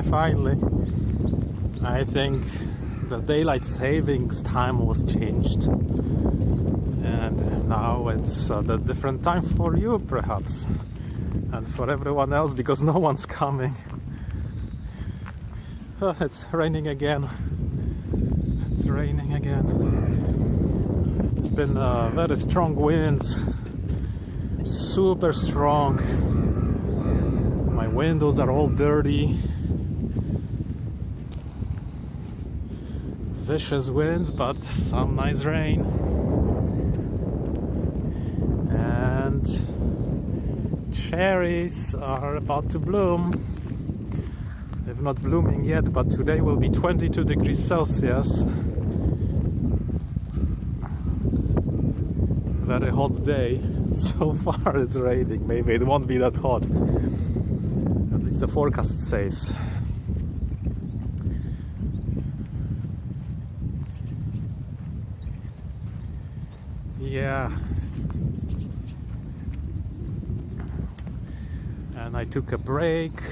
finally. I think the daylight savings time was changed. And now it's the different time for you, perhaps. And for everyone else, because no one's coming. Oh, it's raining again. It's raining again. It's been very strong winds. Super strong. My windows are all dirty. Vicious winds, but some nice rain. And cherries are about to bloom. They're not blooming yet, but today will be 22 degrees Celsius. Very hot day. So far it's raining. Maybe it won't be that hot. At least the forecast says. Yeah. And I took a break.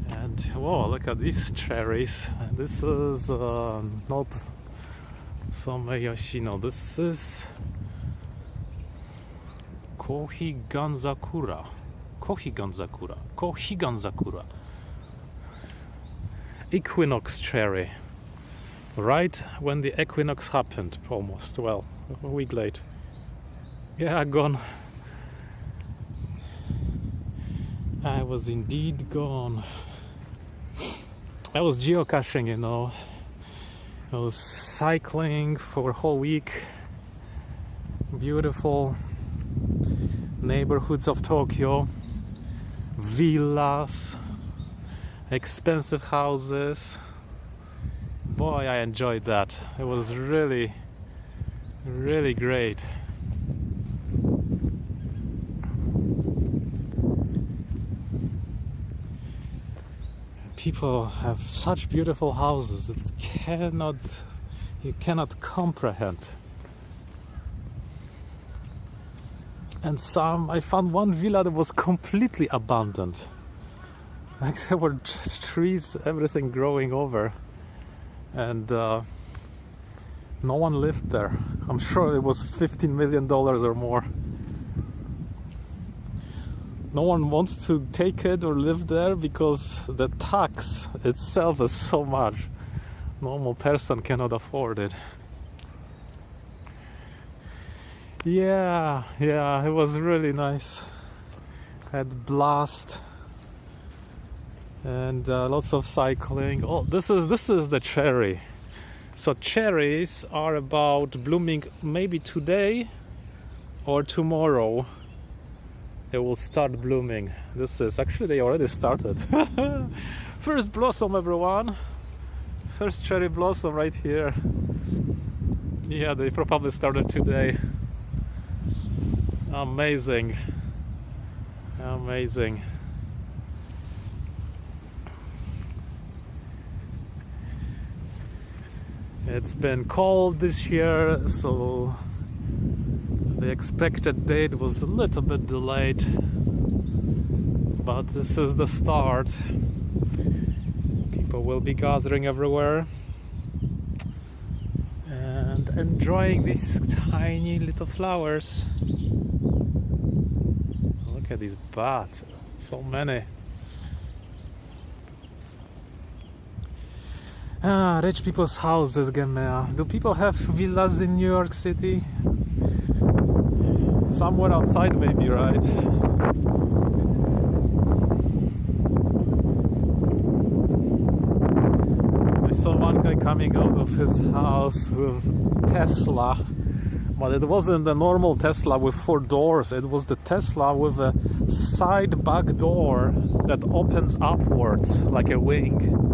And whoa, look at these cherries. This is not Some Yoshino. This is Kohiganzakura. Kohiganzakura. Equinox cherry. Right when the equinox happened, almost. Well, a week late. Yeah, gone. I was indeed gone. I was geocaching, you know. I was cycling for a whole week. Beautiful neighborhoods of Tokyo. Villas. Expensive houses. Boy, I enjoyed that. It was really, really great. People have such beautiful houses that you cannot comprehend. And I found one villa that was completely abandoned. Like there were just trees, everything growing over, and no one lived there. I'm sure it was $15 million or more. No one wants to take it or live there because the tax itself is so much. Normal person cannot afford it. Yeah, it was really nice. Had blast and lots of cycling. Oh, this is the cherry. So cherries are about blooming maybe today or tomorrow. They will start blooming. This is actually, they already started. First blossom, everyone. First cherry blossom right here. Yeah, they probably started today. Amazing. It's been cold this year, so the expected date was a little bit delayed, but this is the start. People will be gathering everywhere and enjoying these tiny little flowers. Look at these bats, so many. Rich people's houses, Gemea. Do people have villas in New York City? Somewhere outside, maybe, right? I saw one guy coming out of his house with Tesla, but it wasn't the normal Tesla with 4 doors. It was the Tesla with a side back door that opens upwards like a wing.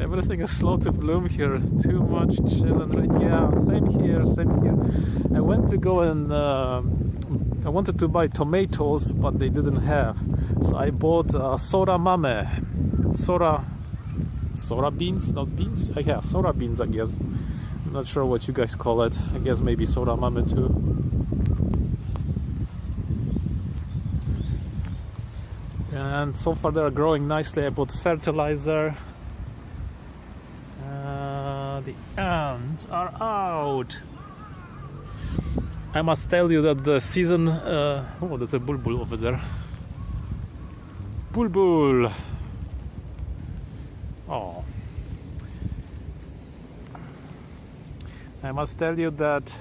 Everything is slow to bloom here. Too much chillin'. Yeah, same here. I went to go and I wanted to buy tomatoes, but they didn't have. So I bought sora mame. Sora beans, not beans? Yeah, sora beans, I guess. I'm not sure what you guys call it. I guess maybe sora mame too. and so far they are growing nicely. I put fertilizer. The ants are out. I must tell you that the season oh, there's a bulbul over there. Bulbul. Oh, I must tell you that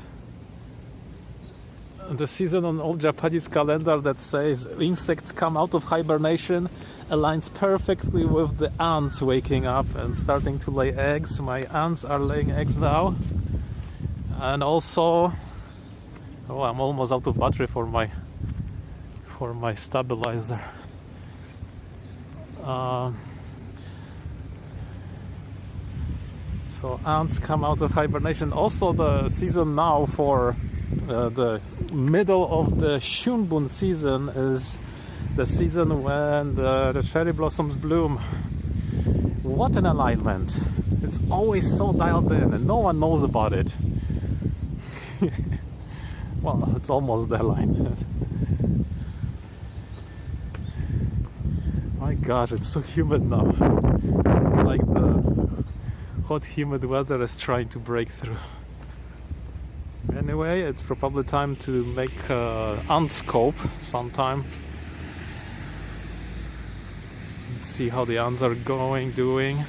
the season on old Japanese calendar that says insects come out of hibernation aligns perfectly with the ants waking up and starting to lay eggs. My ants are laying eggs now, and also, oh, I'm almost out of battery for my stabilizer. So ants come out of hibernation. Also, the season now for the middle of the Shunbun season is the season when the cherry blossoms bloom. What an alignment! It's always so dialed in and no one knows about it. Well, it's almost the alignment. My gosh, it's so humid now. It's like the hot humid weather is trying to break through. Anyway, it's probably time to make ant scope sometime. See how the ants are doing.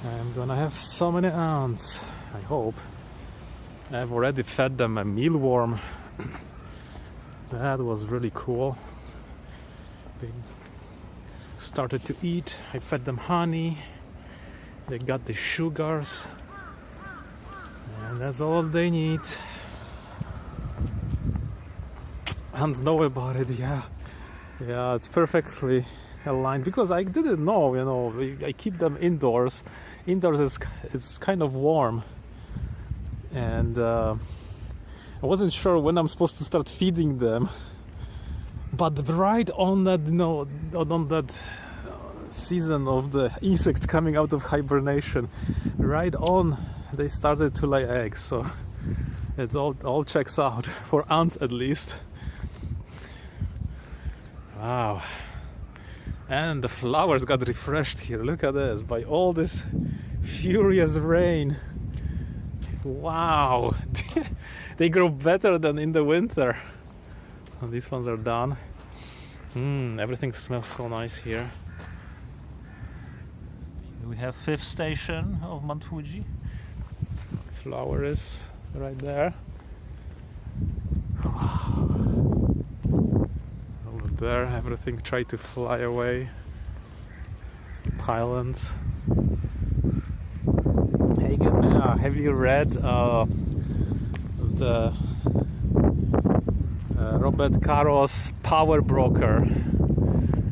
I'm gonna have so many ants, I hope. I've already fed them a mealworm. That was really cool. They started to eat. I fed them honey. They got the sugars. And that's all they need. Ants know about it, yeah. Yeah, it's perfectly aligned because I didn't know, you know, I keep them indoors. Indoors is kind of warm. And I wasn't sure when I'm supposed to start feeding them, but right on that, you know, on that season of the insects coming out of hibernation, right on, they started to lay eggs. So it's all checks out for ants at least. Wow. And the flowers got refreshed here. Look at this, by all this furious rain. Wow. They grow better than in the winter. And these ones are done. Everything smells so nice here. We have 5th station of Mount Fuji. Flower is right there. Wow. Over there, everything tried to fly away. Pylons. Hey, have you read the Robert Caro's Power Broker?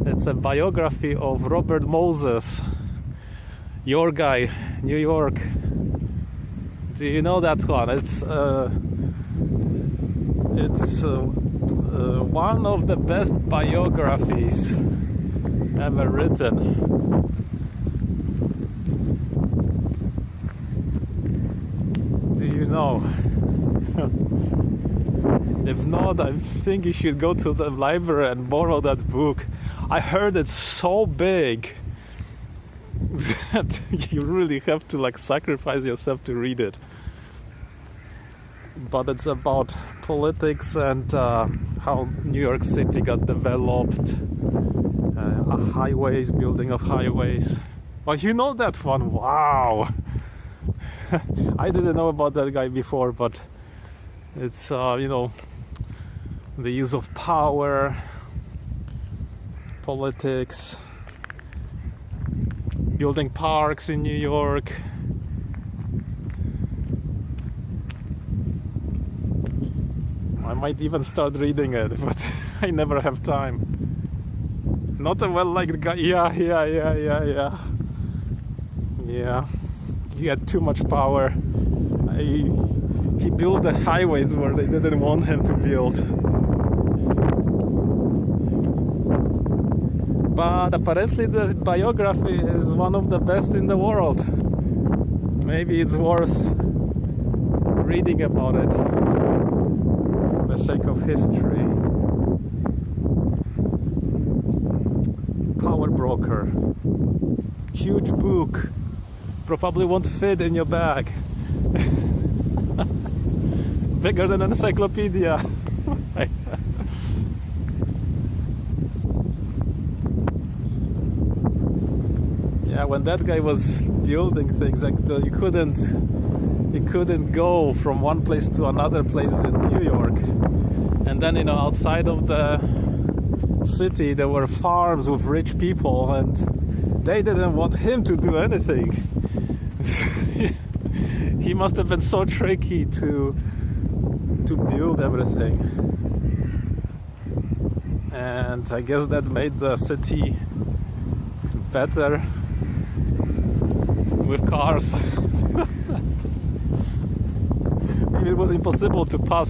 It's a biography of Robert Moses, your guy, New York. Do you know that one? It's one of the best biographies ever written. Do you know? If not, I think you should go to the library and borrow that book. I heard it's so big that you really have to like sacrifice yourself to read it. But it's about politics and how New York City got developed, highways, building of highways. Oh, you know that one? Wow! I didn't know about that guy before, but it's you know, the use of power, politics, building parks in New York. I might even start reading it, but I never have time. Not a well-liked guy. Yeah. He had too much power. He built the highways where they didn't want him to build. But apparently the biography is one of the best in the world. Maybe it's worth reading about it for the sake of history. Power Broker. Huge book. Probably won't fit in your bag. Bigger than an encyclopedia. Yeah, when that guy was building things, like you couldn't go from one place to another place in New York. And then, you know, outside of the city there were farms with rich people, and they didn't want him to do anything. He must have been so tricky to build everything, and I guess that made the city better with cars. Maybe it was impossible to pass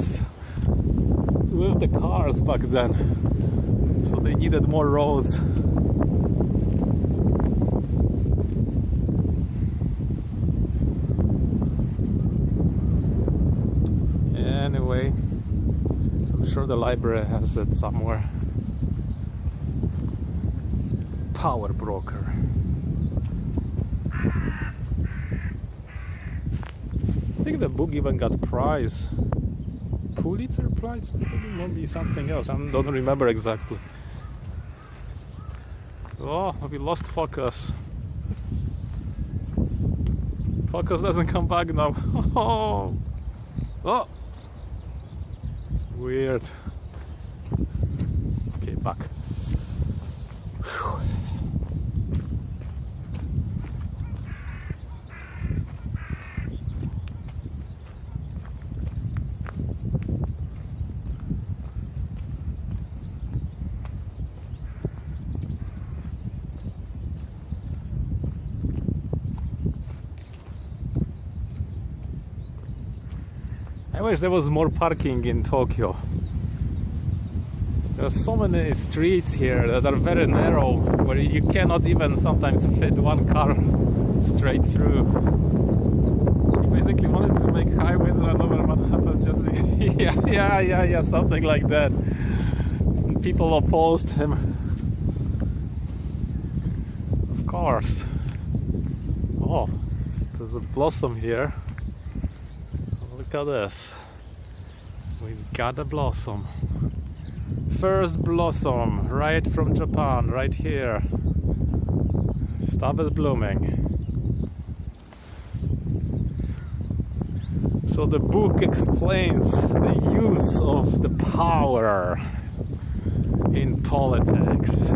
with the cars back then, so they needed more roads. Anyway, I'm sure the library has it somewhere. Power Broker. I think the book even got prize. Pulitzer Prize? Maybe something else. I don't remember exactly. Oh, we lost focus. Focus doesn't come back now. Oh! Oh! Weird. Okay, back. Whew. I wish there was more parking in Tokyo. There are so many streets here that are very narrow, where you cannot even sometimes fit one car straight through. He basically wanted to make highways run over Manhattan, just yeah, something like that. And people opposed him. Of course. Oh, there's a blossom here. Look at this. We've got a blossom. First blossom right from Japan, right here. Stuff is blooming. So the book explains the use of the power in politics.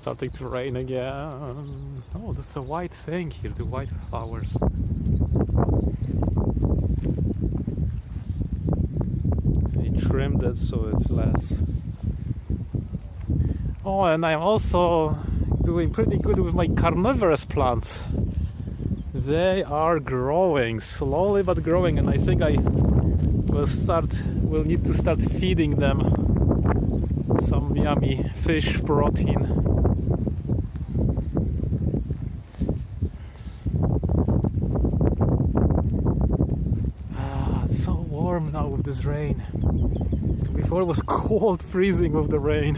Starting to rain again. Oh, there's a white thing here, the white flowers. They trimmed it so it's less. Oh, and I'm also doing pretty good with my carnivorous plants. They are growing, slowly but growing, and I think I will need to start feeding them some yummy fish protein. Now with this rain. Before it was cold, freezing with the rain.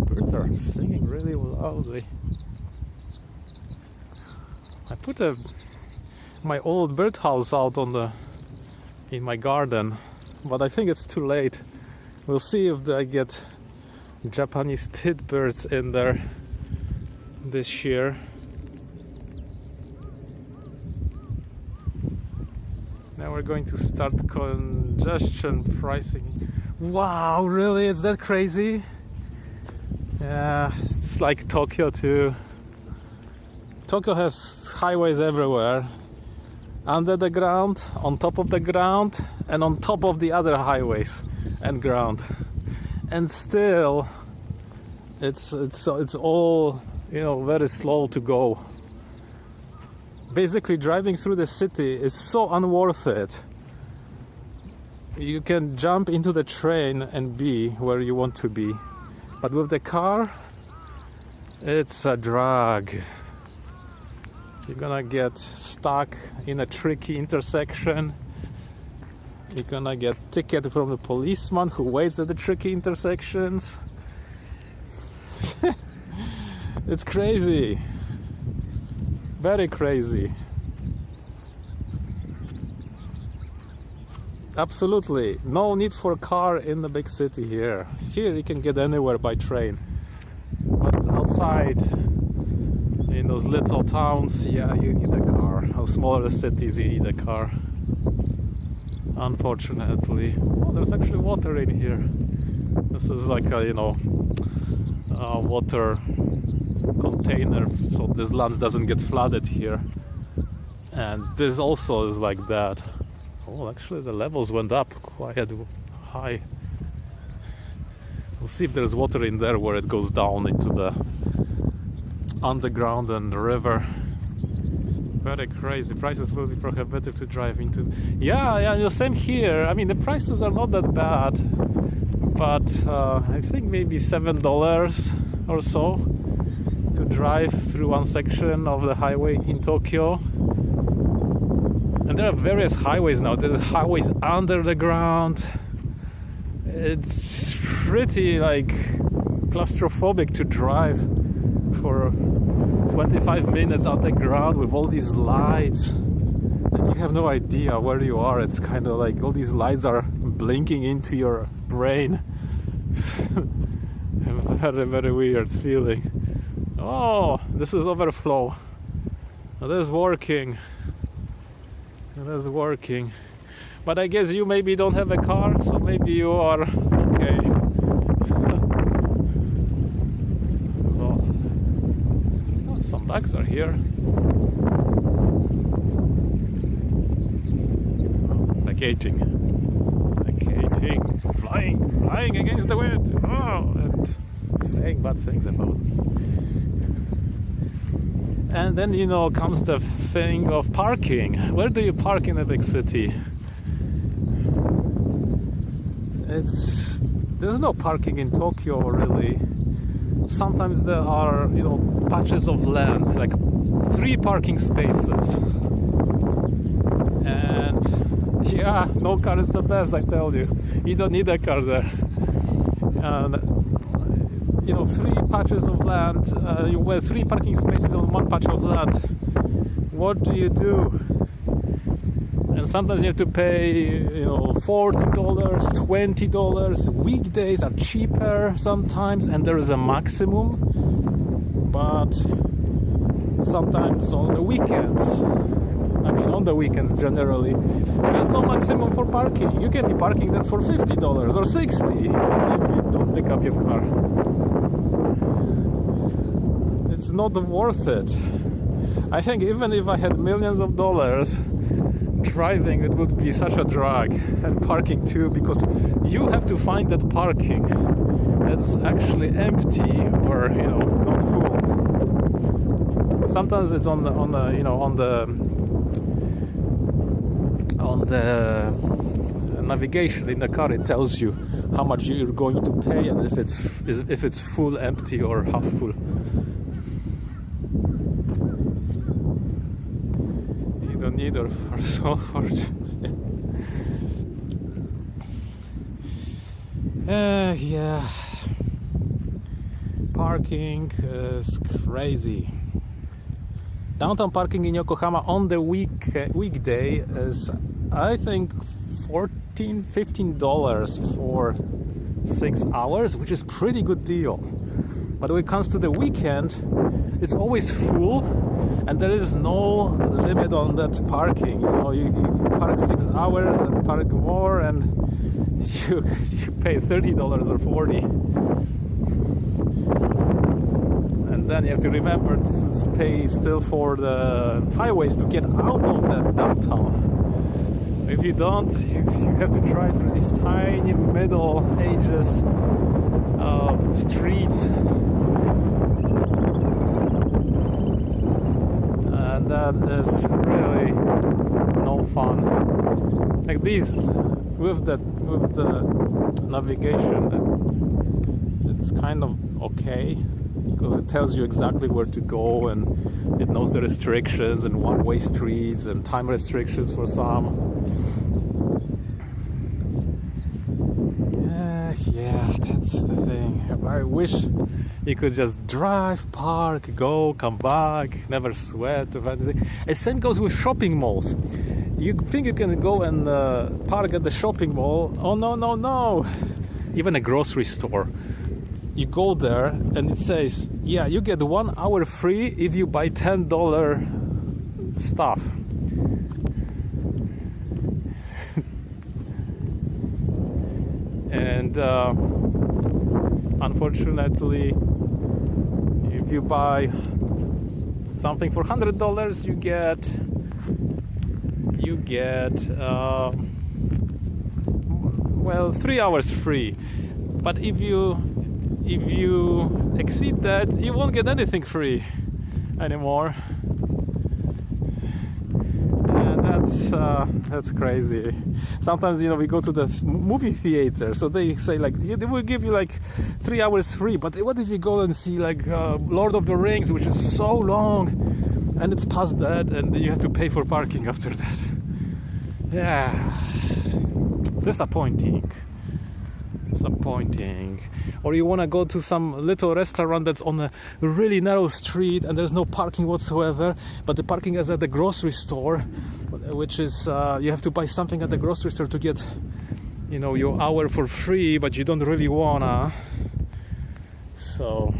Birds are singing really loudly. I put my old birdhouse out in my garden, but I think it's too late. We'll see if I get Japanese titbirds in there this year. Now we're going to start congestion pricing. Wow, really? Is that crazy? Yeah, it's like Tokyo too. Tokyo has highways everywhere. Under the ground, on top of the ground, and on top of the other highways and ground. and still it's all, you know, very slow to go. Basically, driving through the city is so unworth it. You can jump into the train and be where you want to be, but with the car, it's a drag. You're gonna get stuck in a tricky intersection. You're gonna get ticket from the policeman who waits at the tricky intersections. It's crazy. Very crazy. Absolutely no need for a car in the big city here. Here you can get anywhere by train. But outside, in those little towns, yeah, you need a car. How smaller the cities, you need a car. Unfortunately. Oh, there's actually water in here. This is like a, you know, water container, so this land doesn't get flooded here. And this also is like that. Oh, actually the levels went up quite high. We'll see if there's water in there where it goes down into the underground and the river. Very crazy. Prices will be prohibitive to drive into. Yeah, the same here. I mean, the prices are not that bad, but I think maybe $7 or so to drive through one section of the highway in Tokyo. And there are various highways now. There's highways under the ground. It's pretty like claustrophobic to drive for 25 minutes on the ground with all these lights, and you have no idea where you are. It's kind of like all these lights are blinking into your brain. Very, very weird feeling. Oh, this is overflow. That is working. That is working. But I guess you maybe don't have a car, so maybe you are okay. Oh, some bugs are here. Vacating, flying against the wind. Oh, and saying bad things about me. And then, you know, comes the thing of parking. Where do you park in a big city? There's no parking in Tokyo really. Sometimes there are, you know, patches of land, like 3 parking spaces. And yeah, no car is the best, I tell you. You don't need a car there. And you know, 3 patches of land, you have 3 parking spaces on 1 patch of land. What do you do? And sometimes you have to pay, you know, $40, $20. Weekdays are cheaper sometimes, and there is a maximum. But sometimes on the weekends, I mean on the weekends generally, there's no maximum for parking. You can be parking there for $50 or $60 if you don't pick up your car. It's not worth it. I think even if I had millions of dollars, driving it would be such a drag, and parking too, because you have to find that parking that's actually empty or, you know, not full. Sometimes it's on the you know, on the navigation in the car, it tells you how much you're going to pay and if it's full, empty, or half full. Neither are so fortunate. Yeah, parking is crazy. Downtown parking in Yokohama on the weekday is, I think, $14-15 for 6 hours, which is pretty good deal. But when it comes to the weekend, it's always full. And there is no limit on that parking. You know, you park 6 hours and park more, and you pay $30 or $40. And then you have to remember to pay still for the highways to get out of the downtown. If you don't, you have to drive through these tiny Middle Ages streets, and that is really no fun. Like these, with the navigation, it's kind of okay because it tells you exactly where to go, and it knows the restrictions and one-way streets and time restrictions for some. Yeah, that's the thing. I wish you could just drive, park, go, come back, never sweat or anything. And same goes with shopping malls. You think you can go and park at the shopping mall? Oh no. Even a grocery store. You go there and it says, yeah, you get 1 hour free if you buy $10 stuff. And unfortunately, if you buy something for $100, you get well, 3 hours free. But if you exceed that, you won't get anything free anymore. That's crazy. Sometimes, we go to the movie theater, so they say like they will give you like 3 hours free. But what if you go and see like Lord of the Rings, which is so long, and it's past that, and you have to pay for parking after that? Yeah, disappointing. Or you want to go to some little restaurant that's on a really narrow street and there's no parking whatsoever, but the parking is at the grocery store, which is you have to buy something at the grocery store to get your hour for free, but you don't really wanna. So,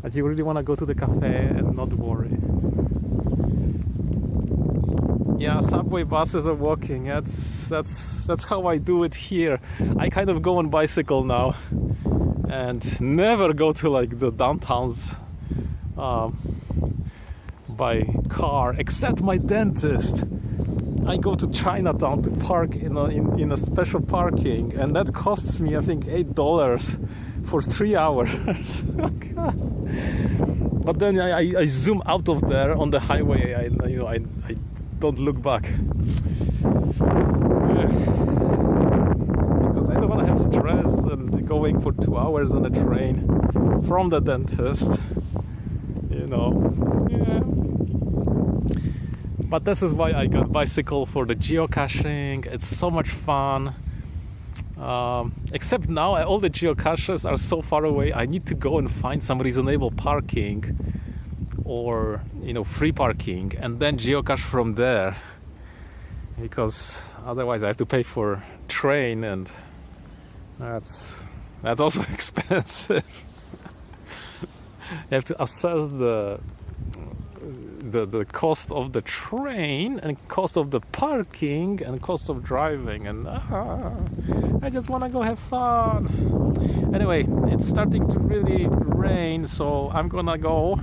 but you really want to go to the cafe and not worry. Yeah, subway, buses, or walking. That's how I do it here. I kind of go on bicycle now, and never go to like the downtowns by car, except my dentist. I go to Chinatown to park in a special parking, and that costs me I think $8 for 3 hours. But then I zoom out of there on the highway. I don't look back, because I don't want to have stress and going for 2 hours on a train from the dentist. Yeah. But this is why I got bicycle, for the geocaching. It's so much fun. Except now all the geocaches are so far away. I need to go and find some reasonable parking, or free parking, and then geocache from there, because otherwise I have to pay for train, and that's also expensive. You have to assess the cost of the train, and cost of the parking, and cost of driving, and I just want to go have fun. Anyway, it's starting to really rain, so I'm gonna go.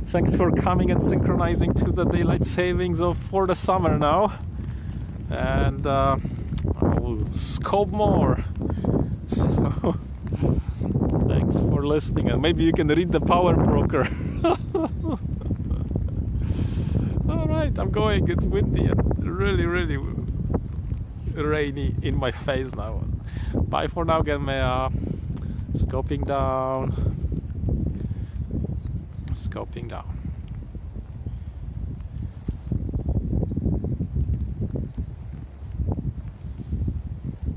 Thanks for coming and synchronizing to the daylight savings for the summer now, and I will scope more. So thanks for listening, and maybe you can read the power broker. Alright, I'm going. It's windy and really rainy in my face now. Bye for now, Genmea. Scoping down.